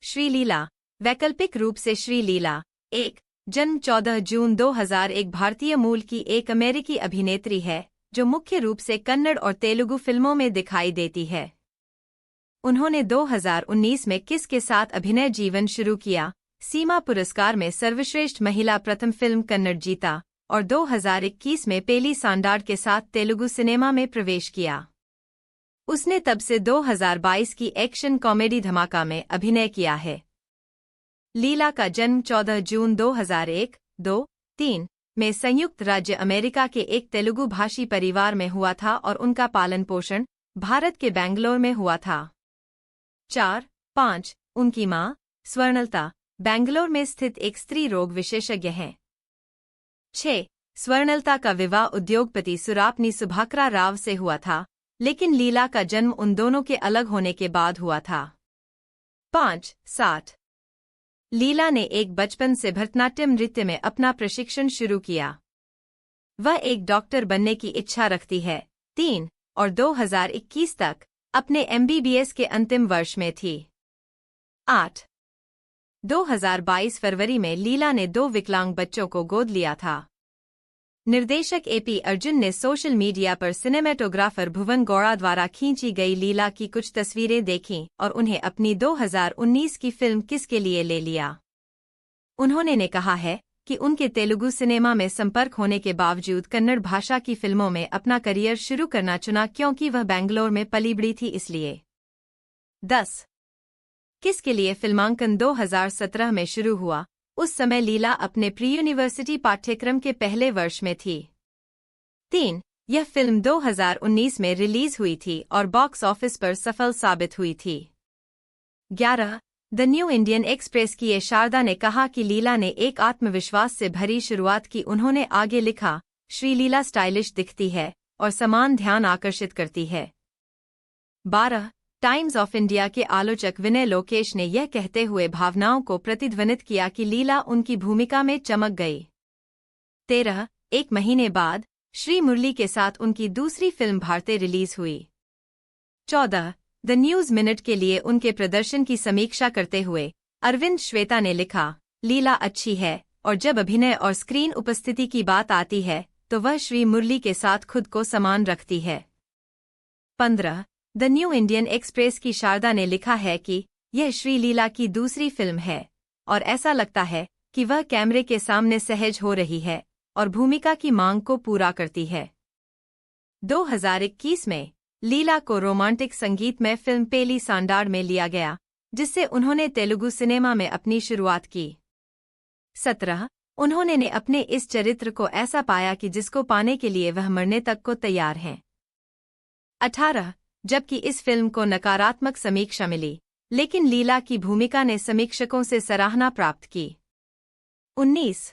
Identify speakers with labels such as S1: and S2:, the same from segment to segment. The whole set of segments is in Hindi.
S1: श्रीलीला, वैकल्पिक रूप से श्रीलीला, एक जन्म 14 जून 2001 भारतीय मूल की एक अमेरिकी अभिनेत्री है जो मुख्य रूप से कन्नड़ और तेलुगु फिल्मों में दिखाई देती है। उन्होंने 2019 में किस के साथ अभिनय जीवन शुरू किया, सीमा पुरस्कार में सर्वश्रेष्ठ महिला प्रथम फिल्म कन्नड़ जीता और 2021 में पेली सांडाड के साथ तेलुगु सिनेमा में प्रवेश किया। उसने तब से 2022 की एक्शन कॉमेडी धमाका में अभिनय किया है। लीला का जन्म 14 जून 2001-2-3 में संयुक्त राज्य अमेरिका के एक तेलुगु भाषी परिवार में हुआ था और उनका पालन पोषण भारत के बेंगलोर में हुआ था। 4-5 उनकी मां स्वर्णलता बेंगलोर में स्थित एक स्त्री रोग विशेषज्ञ हैं। 6 स्वर्णलता का विवाह उद्योगपति सुरापनी सुभाकरा राव से हुआ था, लेकिन लीला का जन्म उन दोनों के अलग होने के बाद हुआ था। 5-7 लीला ने एक बचपन से भरतनाट्यम नृत्य में अपना प्रशिक्षण शुरू किया। वह एक डॉक्टर बनने की इच्छा रखती है। 3 और 2021 तक अपने MBBS के अंतिम वर्ष में थी। 8 2022 फरवरी में लीला ने 2 विकलांग बच्चों को गोद लिया था। निर्देशक AP अर्जुन ने सोशल मीडिया पर सिनेमेटोग्राफर भुवन गौड़ा द्वारा खींची गई लीला की कुछ तस्वीरें देखीं और उन्हें अपनी 2019 की फिल्म किस के लिए ले लिया। उन्होंने ने कहा है कि उनके तेलुगु सिनेमा में संपर्क होने के बावजूद कन्नड़ भाषा की फिल्मों में अपना करियर शुरू करना चुना क्योंकि वह बेंगलोर में पली बड़ी थी इसलिए। 10 किस के लिए फिल्मांकन 2017 में शुरू हुआ। उस समय लीला अपने प्री यूनिवर्सिटी पाठ्यक्रम के पहले वर्ष में थी। 3 यह फिल्म 2019 में रिलीज हुई थी और बॉक्स ऑफिस पर सफल साबित हुई थी। 11 द न्यू इंडियन एक्सप्रेस की शारदा ने कहा कि लीला ने एक आत्मविश्वास से भरी शुरुआत की। उन्होंने आगे लिखा, श्रीलीला स्टाइलिश दिखती है और समान ध्यान आकर्षित करती है। 12 टाइम्स ऑफ इंडिया के आलोचक विनय लोकेश ने यह कहते हुए भावनाओं को प्रतिध्वनित किया कि लीला उनकी भूमिका में चमक गई। 13 एक महीने बाद श्री मुरली के साथ उनकी दूसरी फिल्म भारती रिलीज हुई। 14 द न्यूज मिनट के लिए उनके प्रदर्शन की समीक्षा करते हुए अरविंद श्वेता ने लिखा, लीला अच्छी है और जब अभिनय और स्क्रीन उपस्थिति की बात आती है तो वह श्री मुरली के साथ खुद को समान रखती है। 15 द न्यू इंडियन एक्सप्रेस की शारदा ने लिखा है कि यह श्रीलीला की दूसरी फिल्म है और ऐसा लगता है कि वह कैमरे के सामने सहज हो रही है और भूमिका की मांग को पूरा करती है। 2021 में लीला को रोमांटिक संगीतमय फिल्म पेली सांडाड में लिया गया, जिससे उन्होंने तेलुगु सिनेमा में अपनी शुरुआत की। 17 उन्होंने ने अपने इस चरित्र को ऐसा पाया कि जिसको पाने के लिए वह मरने तक को तैयार हैं। 18 जबकि इस फिल्म को नकारात्मक समीक्षा मिली, लेकिन लीला की भूमिका ने समीक्षकों से सराहना प्राप्त की। 19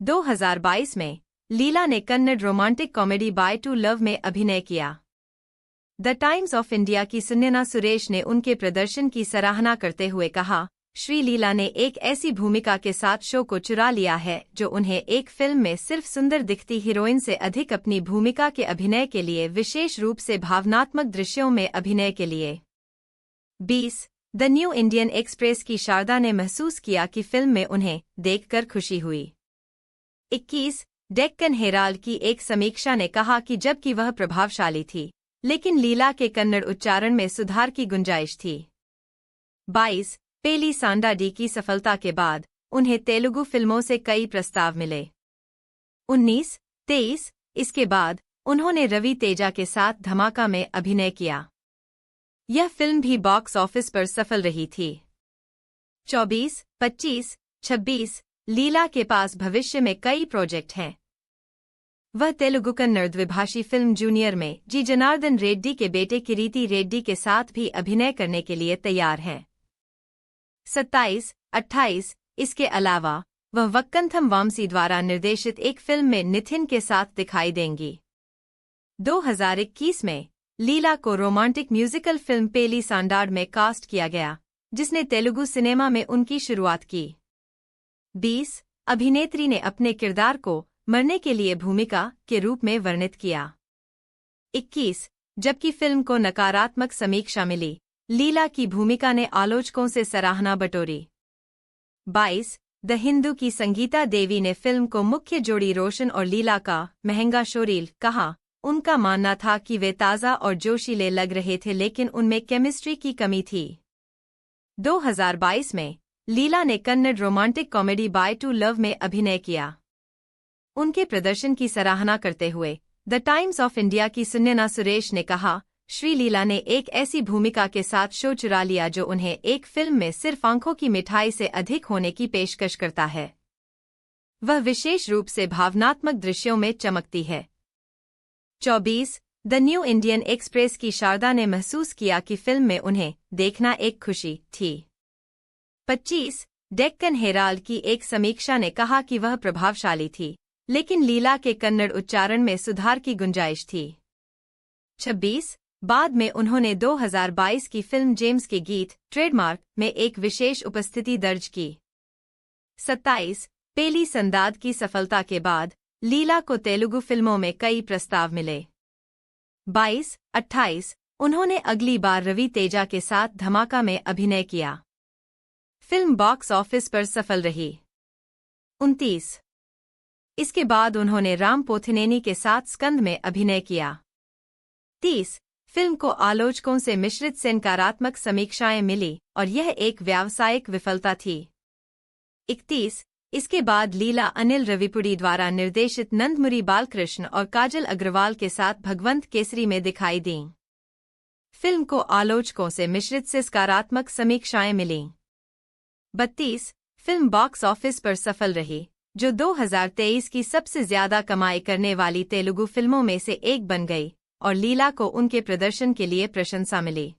S1: 2022 में लीला ने Kannada romantic comedy by two love में अभिनय किया। द टाइम्स ऑफ इंडिया की सुनैना सुरेश ने उनके प्रदर्शन की सराहना करते हुए कहा, श्रीलीला ने एक ऐसी भूमिका के साथ शो को चुरा लिया है जो उन्हें एक फिल्म में सिर्फ सुंदर दिखती हीरोइन से अधिक अपनी भूमिका के अभिनय के लिए, विशेष रूप से भावनात्मक दृश्यों में अभिनय के लिए। 20 द न्यू इंडियन एक्सप्रेस की शारदा ने महसूस किया कि फिल्म में उन्हें देखकर खुशी हुई। 21 डेक्कन हेराल्ड की एक समीक्षा ने कहा कि जबकि वह प्रभावशाली थी, लेकिन लीला के कन्नड़ उच्चारण में सुधार की गुंजाइश थी। 22 पेली सांडाड की सफलता के बाद उन्हें तेलुगु फिल्मों से कई प्रस्ताव मिले। 19-23 इसके बाद उन्होंने रवि तेजा के साथ धमाका में अभिनय किया। यह फिल्म भी बॉक्स ऑफिस पर सफल रही थी। 24, 25, 26 लीला के पास भविष्य में कई प्रोजेक्ट हैं। वह तेलुगु कन्नड़ द्विभाषी फिल्म जूनियर में जी जनार्दन रेड्डी के बेटे किरीटी रेड्डी के साथ भी अभिनय करने के लिए तैयार हैं। 27, 28 इसके अलावा वह वक्कंथम वामसी द्वारा निर्देशित एक फिल्म में निथिन के साथ दिखाई देंगी। 2021 में लीला को रोमांटिक म्यूजिकल फिल्म पेली सांडाड में कास्ट किया गया, जिसने तेलुगु सिनेमा में उनकी शुरुआत की। 20 अभिनेत्री ने अपने किरदार को मरने के लिए भूमिका के रूप में वर्णित किया। 21 जबकि फिल्म को नकारात्मक समीक्षा मिली, लीला की भूमिका ने आलोचकों से सराहना बटोरी। 22 द हिंदू की संगीता देवी ने फिल्म को मुख्य जोड़ी रोशन और लीला का महंगा शोरील कहा। उनका मानना था कि वे ताज़ा और जोशीले लग रहे थे लेकिन उनमें केमिस्ट्री की कमी थी। 2022 में लीला ने Kannada romantic comedy by two love में अभिनय किया। उनके प्रदर्शन की सराहना करते हुए द टाइम्स ऑफ इंडिया की सुनैना सुरेश ने कहा, श्री लीला ने एक ऐसी भूमिका के साथ शो चुरा लिया जो उन्हें एक फिल्म में सिर्फ आंखों की मिठाई से अधिक होने की पेशकश करता है। वह विशेष रूप से भावनात्मक दृश्यों में चमकती है। 24 द न्यू इंडियन एक्सप्रेस की शारदा ने महसूस किया कि फिल्म में उन्हें देखना एक खुशी थी। 25 डेक्कन हेराल्ड की एक समीक्षा ने कहा कि वह प्रभावशाली थी लेकिन लीला के कन्नड़ उच्चारण में सुधार की गुंजाइश थी। 26 बाद में उन्होंने 2022 की फिल्म जेम्स के गीत ट्रेडमार्क में एक विशेष उपस्थिति दर्ज की। 27 पेली संदाद की सफलता के बाद लीला को तेलुगु फिल्मों में कई प्रस्ताव मिले। 28 उन्होंने अगली बार रवि तेजा के साथ धमाका में अभिनय किया। फिल्म बॉक्स ऑफिस पर सफल रही। 29 इसके बाद उन्होंने राम पोथिनेनी के साथ स्कंद में अभिनय किया। 30 फिल्म को आलोचकों से मिश्रित से नकारात्मक समीक्षाएं मिली और यह एक व्यावसायिक विफलता थी। 31 इसके बाद लीला अनिल रविपुड़ी द्वारा निर्देशित नंदमुरी बालकृष्ण और काजल अग्रवाल के साथ भगवंत केसरी में दिखाई दीं। फिल्म को आलोचकों से मिश्रित से सकारात्मक समीक्षाएं मिलीं। 32 फिल्म बॉक्स ऑफिस पर सफल रही, जो 2023 की सबसे ज्यादा कमाई करने वाली तेलुगु फिल्मों में से एक बन गई और लीला को उनके प्रदर्शन के लिए प्रशंसा मिली।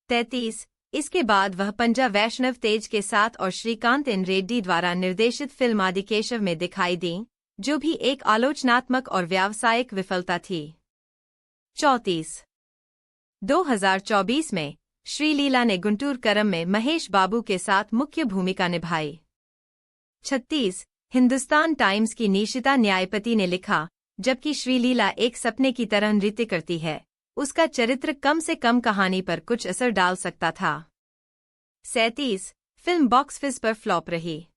S1: 33 इसके बाद वह पंजा वैष्णव तेज के साथ और श्रीकांत एन रेड्डी द्वारा निर्देशित फिल्म आदिकेशव में दिखाई दीं, जो भी एक आलोचनात्मक और व्यावसायिक विफलता थी। 34 2024 में श्रीलीला ने गुंटूर करम में महेश बाबू के साथ मुख्य भूमिका निभाई। 36 हिंदुस्तान टाइम्स की निशिता न्यायपति ने लिखा, जबकि श्रीलीला एक सपने की तरह नृत्य करती है, उसका चरित्र कम से कम कहानी पर कुछ असर डाल सकता था। 37 फिल्म बॉक्स ऑफिस पर फ्लॉप रही।